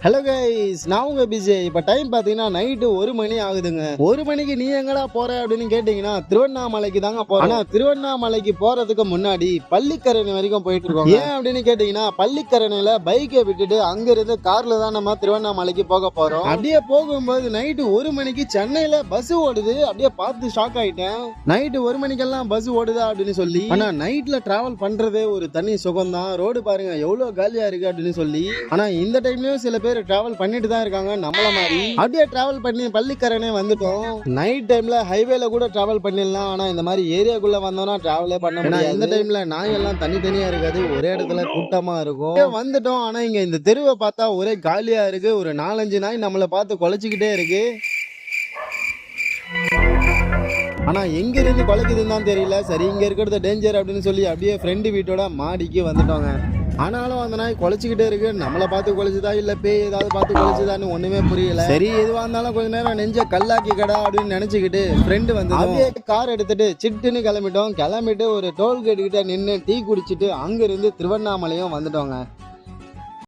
Hello guys, நான் உங்க PJ. இப்போ டைம் பார்த்தீங்கன்னா நைட்டு 1 மணி ஆகுதுங்க. 1 மணிக்கு நீ எங்கடா போற அப்படின்னு கேட்டீங்கன்னா திருவண்ணாமலைக்கு தாங்க போறோம். ஆனா திருவண்ணாமலைக்கு போறதுக்கு முன்னாடி பள்ளிக்கரணை வரைக்கும் போயிட்டு இருக்கோம். ஏன் அப்படின்னு கேட்டீங்கன்னா பள்ளிக்கரணையில பைக்கை விட்டுட்டு அங்க இருந்து கார்ல தான் நம்ம திருவண்ணாமலைக்கு போக போறோம். அப்படியே போகும்போது நைட்டு 1 மணிக்கு சென்னையில பஸ் ஓடுது. அப்படியே பார்த்து ஷாக் ஆயிட்டேன். நைட்டு 1 மணிக்கெல்லாம் பஸ் ஓடுதா அப்படின்னு சொல்லி. ஆனா நைட்ல டிராவல் பண்றதே ஒரு தனி சுகம் தான். ரோடு பாருங்க எவ்வளவு காலியா இருக்கு அப்படின்னு சொல்லி. ஆனா இந்த டைம்லயும் சில பேர் டிராவல் பண்ணிட்டு தான் இருக்காங்க நம்மள மாதிரி. அப்படியே டிராவல் பண்ணி பள்ளிக்கரணை வந்துட்டோம். நைட் டைம்ல ஹைவேல கூட டிராவல் பண்ணிடலாம். ஆனா இந்த மாதிரி ஏரியாக்குள்ள வந்தோம்னா டிராவலே பண்ண முடியாது. இந்த டைம்ல நாய் எல்லாம் தனித்தனியா இருக்காது, ஒரே இடத்துல கூட்டமா இருக்கும். வந்துட்டோம். ஆனா இங்க இந்த தெருவை பார்த்தா ஒரே காலியா இருக்கு. ஒரு 4-5 நாய் நம்மளை பார்த்து குலைச்சிக்கிட்டே இருக்கு. ஆனா எங்க இருந்து குலைக்குதுன்னு தான் தெரியல. சரி, இங்க இருக்கிறது டேஞ்சர் அப்படின்னு சொல்லி அப்படியே ஃப்ரெண்டு வீட்டோட மாடிக்கு வந்துட்டோங்க. ஆனாலும் அந்த நாய் குலைச்சிக்கிட்டே இருக்கு. நம்மளை பார்த்து குலைச்சுதா இல்ல பேய் ஏதாவது பார்த்து குலைச்சுதான்னு ஒண்ணுமே புரியல. சரி, எதுவா இருந்தாலும் கொஞ்ச நேரம் நெஞ்ச கல்லாக்கி கடா அப்படின்னு நினைச்சுக்கிட்டு ஃப்ரெண்டு வந்து அப்படியே கார் எடுத்துட்டு சிட்டுன்னு கிளம்பிட்டோம். கிளம்பிட்டு ஒரு டோல்கேட் கிட்ட நின்று டீ குடிச்சிட்டு அங்க இருந்து திருவண்ணாமலையும் வந்துட்டோங்க.